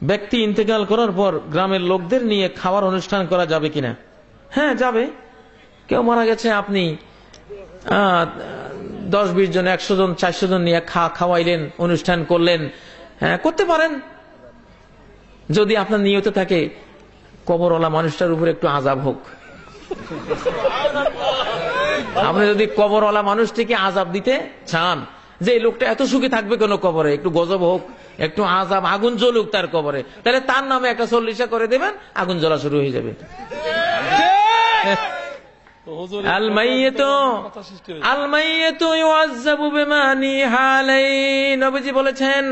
ব্যক্তি ইন্তেকাল করার পর গ্রামের লোকদের নিয়ে খাওয়ার অনুষ্ঠান করা যাবে কিনা? হ্যাঁ, যাবে। কেউ মারা গেছে, আপনি 10-20 জন, 100 জন, 400 জন নিয়ে খাওয়াইলেন, অনুষ্ঠান করলেন, হ্যাঁ করতে পারেন। যদি আপনার নিয়ত থাকে কবরওয়ালা মানুষটার উপর একটু আযাব হোক, আপনি যদি কবরওয়ালা মানুষটিকে আযাব দিতে চান, যে এই লোকটা এত সুখী থাকবে কেন কবরে, একটু গজব হোক, একটু আযাব, আগুন জ্বলুক তার কবরে, তাহলে তার নামে একটা 40 করে দেবেন, আগুন জ্বলা শুরু হয়ে যাবে। আল মাইয়িতু ইউআযাবু বিমা নিহা আলাইহি, নবীজি বলেছেন।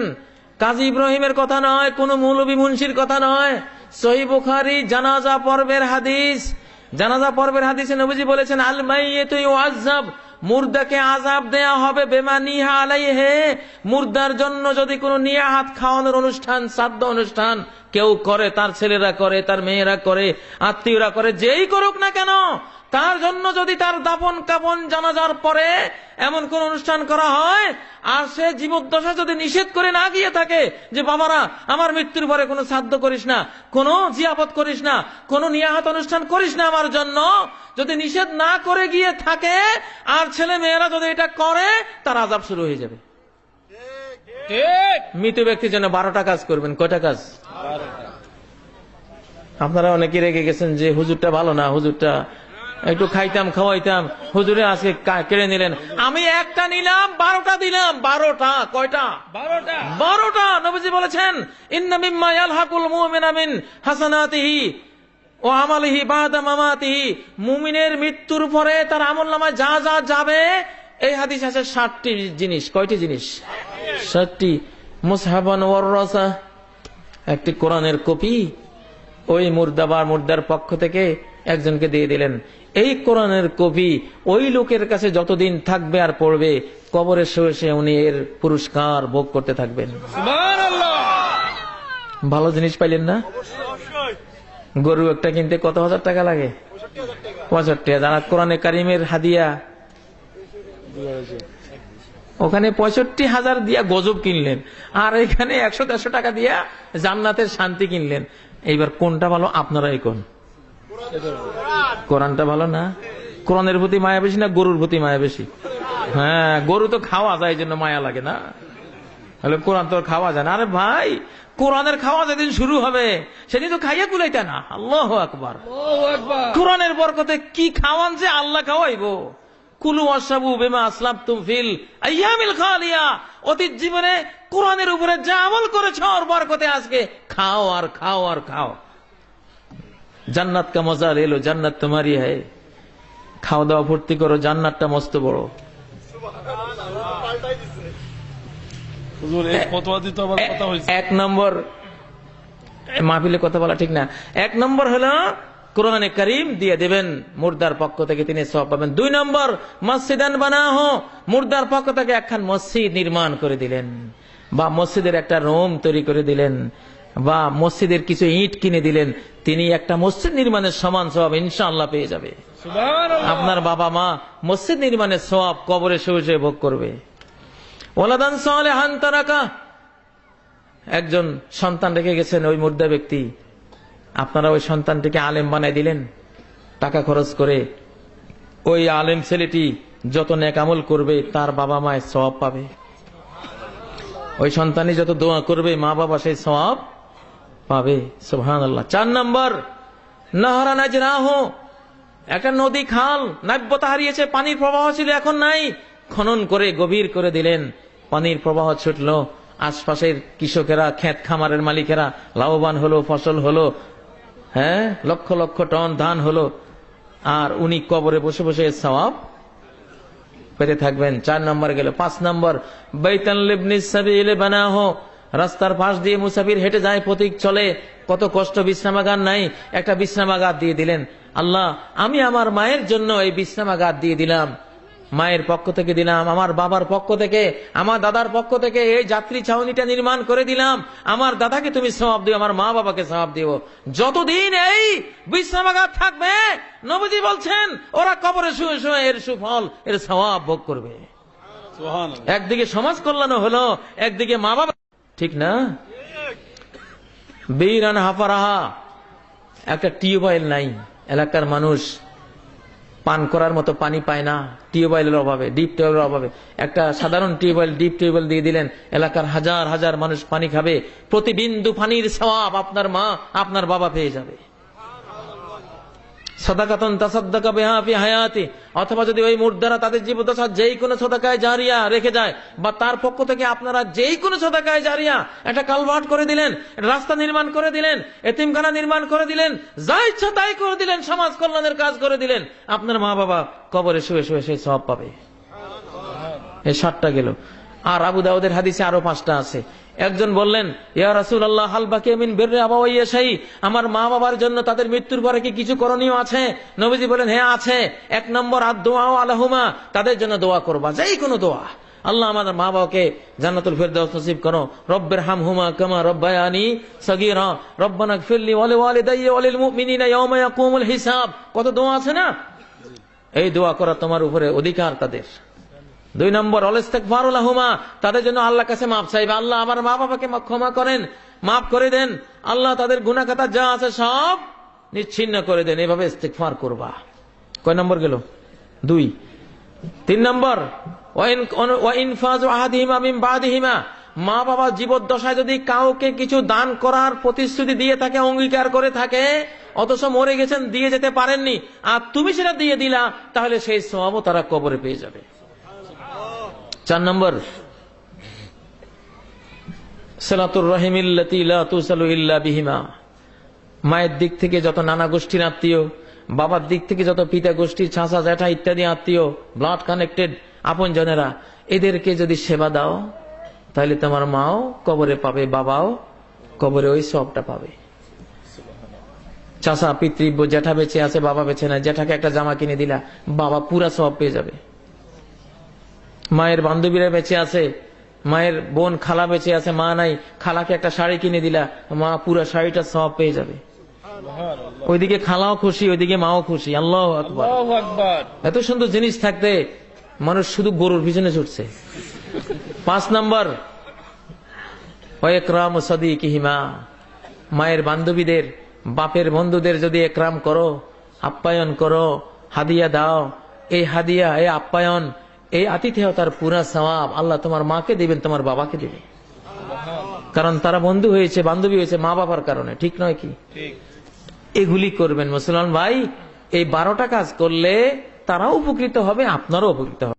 কাজী ইব্রাহিমের কথা নয়, কোন মৌলভী মুন্সির কথা নয়, সহিহ বুখারী জানাজা পর্বের হাদিস। জানাজা পর্বের হাদিসে নবীজি বলেছেন, আল মাইয়িতু ইউআযাব, মুর্দাকে আযাব দেয়া হবে, বিমা নিহা আলাইহি, মুর্দার জন্য যদি কোনো নিয়াহাত খাওয়ানোর অনুষ্ঠান, শ্রাদ্ধ অনুষ্ঠান কেউ করে, তার ছেলেরা করে, তার মেয়েরা করে, আত্মীয়রা করে, যেই করুক না কেন, তার জন্য যদি তার দাফন কাফন জানাজার পরে এমন কোন অনুষ্ঠান করা হয়, আর সে জীবদ্দশা যদি নিষেধ করে না গিয়ে থাকে যে বাবারা আমার মৃত্যুর পরে কোনো শ্রাদ্ধ করিস না, কোনো জিয়াফত করিস না, কোনো নিয়াহাত অনুষ্ঠান করিস না আমার জন্য, যদি নিষেধ না করে গিয়ে থাকে আর ছেলে মেয়েরা যদি এটা করে, তার আযাব শুরু হয়ে যাবে। মৃত ব্যক্তির জন্য 12টা কাজ করবেন। কয়টা কাজ? আপনারা অনেকে রেগে গেছেন যে হুজুরটা ভালো না, হুজুরটা একটু খাইতাম খাওয়াইতাম, হুজুরে আজকে কেড়ে নিলেন। আমি একটা নিলাম, 12টা দিলাম। 12টা? কয়টা? 12টা। নবীজি বলেছেন, ইন্না মিম্মা ইয়ালহাকুল মুমিনা মিন হাসানাতিহি ও আমালিহি বাদা মামাতিহি, মুমিনের মৃত্যুর পরে তার আমলনামায় যা যা যাবে, এই হাদিস আছে 60টি জিনিস। কয়টি জিনিস? 60টি। মুসহাবান ওয়াররাসা, একটি কোরআনের কপি ওই মুর্দার পক্ষ থেকে একজনকে দিয়ে দিলেন। এই কোরআনের কপি ওই লোকের কাছে যতদিন থাকবে আর পড়বে, কবরে শুয়ে উনি এর পুরস্কার ভোগ করতে থাকবেন। ভালো জিনিস পাইলেন না? গরু একটা কিনতে কত হাজার টাকা লাগে? 65,000। যারা কোরআনে কারিমের হাদিয়া, ওখানে 65,000 দিয়া গজব কিনলেন, আর এখানে 100-150 টাকা দিয়া জান্নাতের শান্তি কিনলেন। এইবার কোনটা ভালো? আপনারাই কোন? কোরআনটা ভালো না? কোরআনের প্রতি মায়া বেশি না গরুর প্রতি মায়া বেশি? হ্যাঁ, গরু তো খাওয়া যায়, এই জন্য মায়া লাগে না, তাহলে কোরআন তো খাওয়া যায় না। আরে ভাই, কোরআনের খাওয়া যেদিন শুরু হবে সেদিন তো খাইয়া কুলাইতা না। আল্লাহু আকবার। কোরআনের বরকতে কি খাওয়ান যে আল্লাহ খাওয়াইবো। কুলু ওয়াশরাবু বিমা আসলাফতুম ফিল আইয়ামিল খালিয়া, অতীত জীবনে কোরআনের উপরে যা আমল করেছ ওর বরকতে আজকে খাও আর খাও আর খাও। জান্নাত কা মজা লে লো, জান্নাত তোমারই হ্যায়। খাওয়া দাওয়া ভর্তি করো, জান্নাতটা মস্ত বড়। এক নম্বর, মাহফিলে কথা বলা ঠিক না। 1 নম্বর হলো কোরআনে কারীম দিয়ে দেবেন, মুর্দার পক্ষ থেকে তিনি সওয়াব পাবেন। 2 নম্বর, মসজিদান বানাহু, মুর্দার পক্ষ থেকে একখান মসজিদ নির্মাণ করে দিলেন, বা মসজিদের একটা রুম তৈরি করে দিলেন, বা মসজিদের কিছু ইট কিনে দিলেন, তিনি একটা মসজিদ নির্মাণের সমান সওয়াব ইনশাআল্লাহ পেয়ে যাবে। আপনার বাবা মা মসজিদ নির্মাণের সওয়াব কবরে শুয়ে ভোগ করবে। ওয়ালাদান সালিহান তারাকা, একজন সন্তান রেখে গেছেন ওই মুর্দা ব্যক্তি, আপনারা ওই সন্তানটিকে আলেম বানাই দিলেন টাকা খরচ করে। ওই আলেম ছেলেটি যত নেক আমল করবে তার বাবা মায়ের সওয়াব পাবে। ওই সন্তানই যত দোয়া করবে মা বাবা সেই সওয়াব পাবে। সুবহানাল্লাহ। 4 নম্বর, নাহরা নাজরাহু, একটা নদী খাল নাব্যতা হারিয়েছে, পানির প্রবাহ ছিল এখন নাই, খনন করে গভীর করে দিলেন, পানির প্রবাহ ছুটলো, আশপাশের কৃষকেরা, ক্ষেত খামারের মালিকেরা লাভবান হলো, ফসল হলো, হ্যাঁ লক্ষ লক্ষ টন ধান হলো, আর উনি কবরে বসে বসে সওয়াব পেতে থাকবেন। 4 নম্বর গেল। 5 নম্বর, বাইতান লিবনিস সাবিল বানাহু, রাস্তার পাশ দিয়ে মুসাফির হেঁটে যায়, পথিক চলে, কত কষ্ট, বিশ্রামাগার নাই, একটা বিশ্রামাগার দিয়ে দিলেন। আল্লাহ, আমি আমার মায়ের জন্য এই বিশ্রামাগার দিয়ে দিলাম, মায়ের পক্ষ থেকে দিলাম, আমার বাবার পক্ষ থেকে, আমার দাদার পক্ষ থেকে এই যাত্রী ছাউনিটা নির্মাণ করে দিলাম। আমার দাদাকে তুমি সওয়াব দিও, আমার মা বাবাকে সওয়াব দিও। যতদিন এই বিশ্রামাগার থাকবে, নবীজি বলছেন, ওরা কবরে শুয়ে শুয়ে এর সুফল, এর সওয়াব ভোগ করবে। একদিকে সমাজ কল্যাণ হলো, একদিকে মা বাবা, ঠিক না? বীরান হাফারাহা, একটা টিউবওয়েল নাই, এলাকার মানুষ পান করার মতো পানি পায় না টিউবওয়েলের অভাবে, ডিপ টিউবওয়েলের অভাবে। একটা সাধারণ টিউবওয়েল, ডিপ টিউবওয়েল দিয়ে দিলেন, এলাকার হাজার হাজার মানুষ পানি খাবে, প্রতি বিন্দু পানির সওয়াব আপনার মা আপনার বাবা পেয়ে যাবে। সাদাকাতুন তাসাদ্দাকা বিহা ফি হায়াতি, অথবা যদি ওই মুর্দারা তাদের জীবদ্দশা যেই কোনো সাদাকায়ে জারিয়া রেখে যায়, বা তার পক্ষ থেকে আপনারা যেই কোনো সাদাকায়ে জারিয়া, একটা কালভার্ট করে দিলেন, রাস্তা নির্মাণ করে দিলেন, এতিমখানা নির্মাণ করে দিলেন, যা ইচ্ছা তাই করে দিলেন, সমাজ কল্যাণের কাজ করে দিলেন, আপনার মা বাবা কবরে শুয়ে শুয়ে সেই সওয়াব পাবে। এই 7টা গেল। আর আবু দাউদের হাদিসে আরো 5টা আছে। একজন বললেন, ইয়া রাসূলুল্লাহ, হাল বাকি মিন বিররি আবাওয়াইয়া শাই, আমার মা বাবার জন্য তাদের মৃত্যুর পরে কি কিছু করণীয় আছে? নবীজি বলেন, হ্যাঁ আছে। 1 নম্বর আদ-দুআ আলাহুমা, তাদের জন্য দোয়া করবা, যেই কোনো দোয়া। আল্লাহ আমাদের মা বাবাকে জান্নাতুল ফেরদাউস নসিব করো, রব্বির হামহুমা কামা রব্বায়ানি সগীরা, রব্বানা গফিরলি ওয়া লিওয়ালিদাইয়া ওয়া লিল মুমিনিনা ইয়াওমা ইয়াকুমুল হিসাব। কত দোয়া আছে না? এই দোয়া করা তোমার উপরে অধিকার তাদের। 2 নম্বর ইস্তিগফারু লাহুমা, তাদের জন্য আল্লাহর কাছে মাপ চাইবা, আল্লাহ আমার মা বাবাকে ক্ষমা করেন, মাফ করে দেন, আল্লাহ তাদের গুনাহ খাতা যা আছে সব নিচ্ছিন্ন করে দেন, এভাবে ইস্তিগফার করবা। কয় নম্বর গেল? 2। 3 নম্বর ওয়া ইনফাজু আহাদিহিমা মিন বাদিহিমা, মা বাবা জীবদ্দশায় যদি কাউকে কিছু দান করার প্রতিশ্রুতি দিয়ে থাকে, অঙ্গীকার করে থাকে, অথচ মরে গেছেন, দিয়ে যেতে পারেননি, আর তুমি সেটা দিয়ে দিলা, তাহলে সেই সওয়াবও তারা কবরে পেয়ে যাবে। 4 নম্বর সিলাতুর রাহিমিল্লাতী লা তুসালু ইল্লা বিহিমা, মায়ের দিক থেকে যত নানা গোষ্ঠীর আত্মীয়, বাবার দিক থেকে যত পিতা গোষ্ঠী, চাচা জ্যাঠা ইত্যাদি আত্মীয়, ব্লাড কানেক্টেড আপন জনেরা, এদেরকে যদি সেবা দাও, তাহলে তোমার মাও কবরে পাবে, বাবাও কবরে ওই সবটা পাবে। চাচা পিতৃ জ্যাঠা বেঁচে আছে, বাবা বেঁচে নাই, জ্যাঠাকে একটা জামা কিনে দিলা, বাবা পুরা সব পেয়ে যাবে। মায়ের বান্ধবীরা বেঁচে আছে, মায়ের বোন খালা বেঁচে আছে, মা নাই, খালাকে একটা শাড়ি কিনে দিলা, মা পুরা শাড়িটা সব পেয়ে যাবে। ওইদিকে খালাও খুশি, ওইদিকে মাও খুশি। আল্লাহু আকবার। এত সুন্দর জিনিস থাকতে মানুষ শুধু গরুর পিছনে ছুটছে। 5 নম্বর ওয়া ইকরামু সাদিকিহিমা, মায়ের বান্ধবীদের, বাপের বন্ধুদের যদি একরাম করো, আপ্যায়ন করো, হাদিয়া দাও, এই হাদিয়া, এই আপ্যায়ন, এই আতিথেয়তার পুরা সওয়াব আল্লাহ তোমার মাকে দিবেন, তোমার বাবাকে দিবেন, কারণ তারা বন্ধু হয়েছে, বান্ধবী হয়েছে মা বাবার কারণে। ঠিক নয় কি? এগুলি করবেন মুসলমান ভাই। এই 12টা কাজ করলে তারাও উপকৃত হবে, আপনারাও উপকৃত হবে।